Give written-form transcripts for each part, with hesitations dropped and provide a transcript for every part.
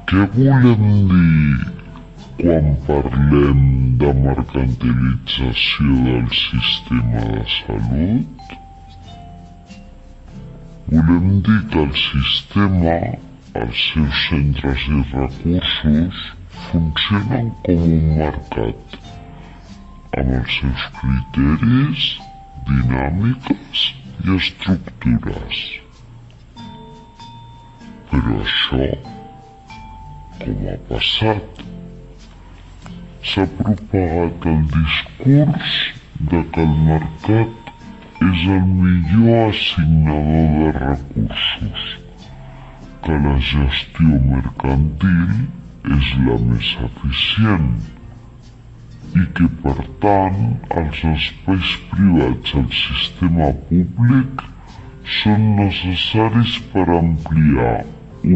Què volem dir quan parlem de mercantilització del sistema de salut? Volem dir que el sistema, els seus centres i recursos, funcionen com un mercat, amb els seus criteris, dinàmiques i estructures. Però això, com ha passat? S'ha propagat el discurs de que el mercat és el millor assignador de recursos, que la gestió mercantil és la més eficient i que, per tant, els espais privats al sistema públic són necessaris per ampliar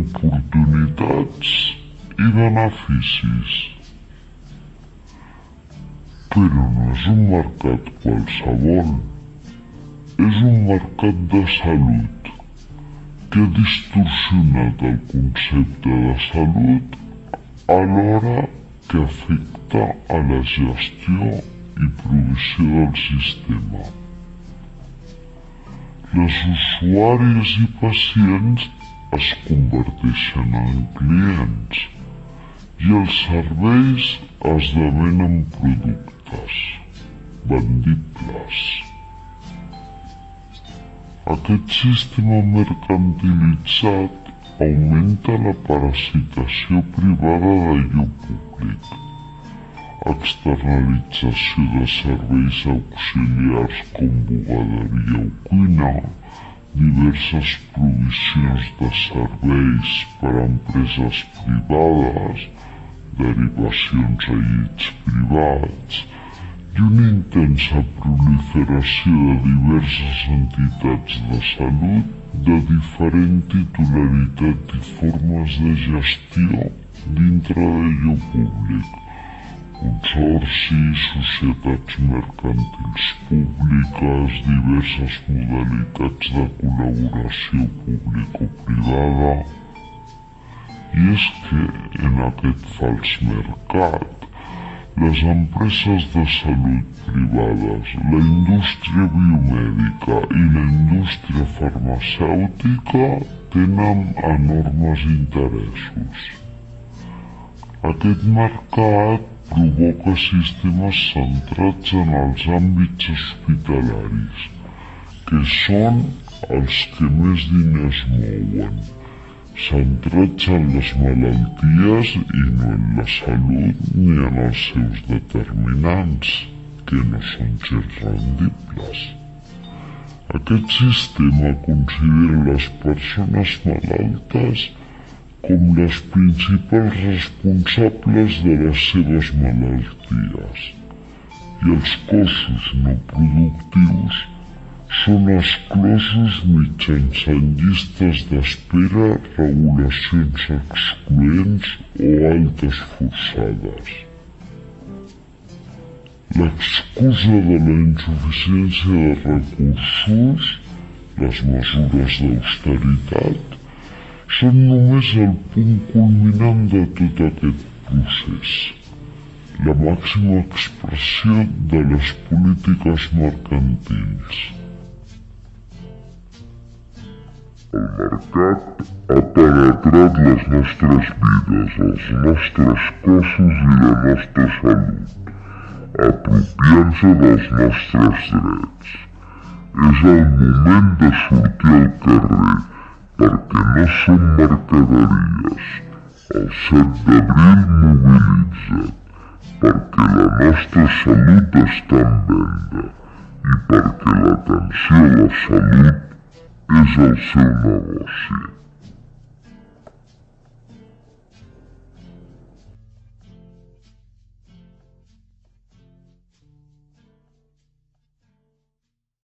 oportunitats i beneficis. Però no és un mercat qualsevol, és un mercat de salut que ha distorsionat el concepte de salut alhora que afecta a la gestió i provisió del sistema. Les usuàries i pacients es converteixen en clients i els serveis esdevenen productes vendibles. Aquest sistema mercantilitzat augmenta la parasitació privada d'allò públic, externalització de serveis auxiliars com bugaderia o cuina, diverses provisions de serveis per a empreses privades, derivacions a llits privats i una intensa proliferació de diverses entitats de salut de diferent titularitat i formes de gestió dintre d'allò públic. Consorcis, societats mercantils públiques, diverses modalitats de col·laboració público-privada. I és que en aquest fals mercat, les empreses de salut privades, la indústria biomèdica i la indústria farmacèutica tenen enormes interessos. Aquest mercat provoca sistemes centrats en els àmbits hospitalaris, que són els que més diners mouen, centrats en les malalties i no en la salut ni en els seus determinants, que no són gens rendibles. Aquest sistema considera les persones malaltes com les principals responsables de les seves malalties i els cossos no productius són exclosos mitjançant llistes d'espera, regulacions excloents o altes forçades. L'excusa de la insuficiència de recursos, les mesures d'austeritat, són només el punt culminant de tot aquest procés, la màxima expressió de les polítiques mercantils. El mercat ha penetrat les nostres vides, els nostres cossos i la nostra salut, apropiant-se dels nostres drets. És el moment de sortir al carrer, perquè no som mercaderies. El 7 d'abril mobilitza't, perquè la nostra salut està en venda i perquè l'atenció a la salut és el seu negoci.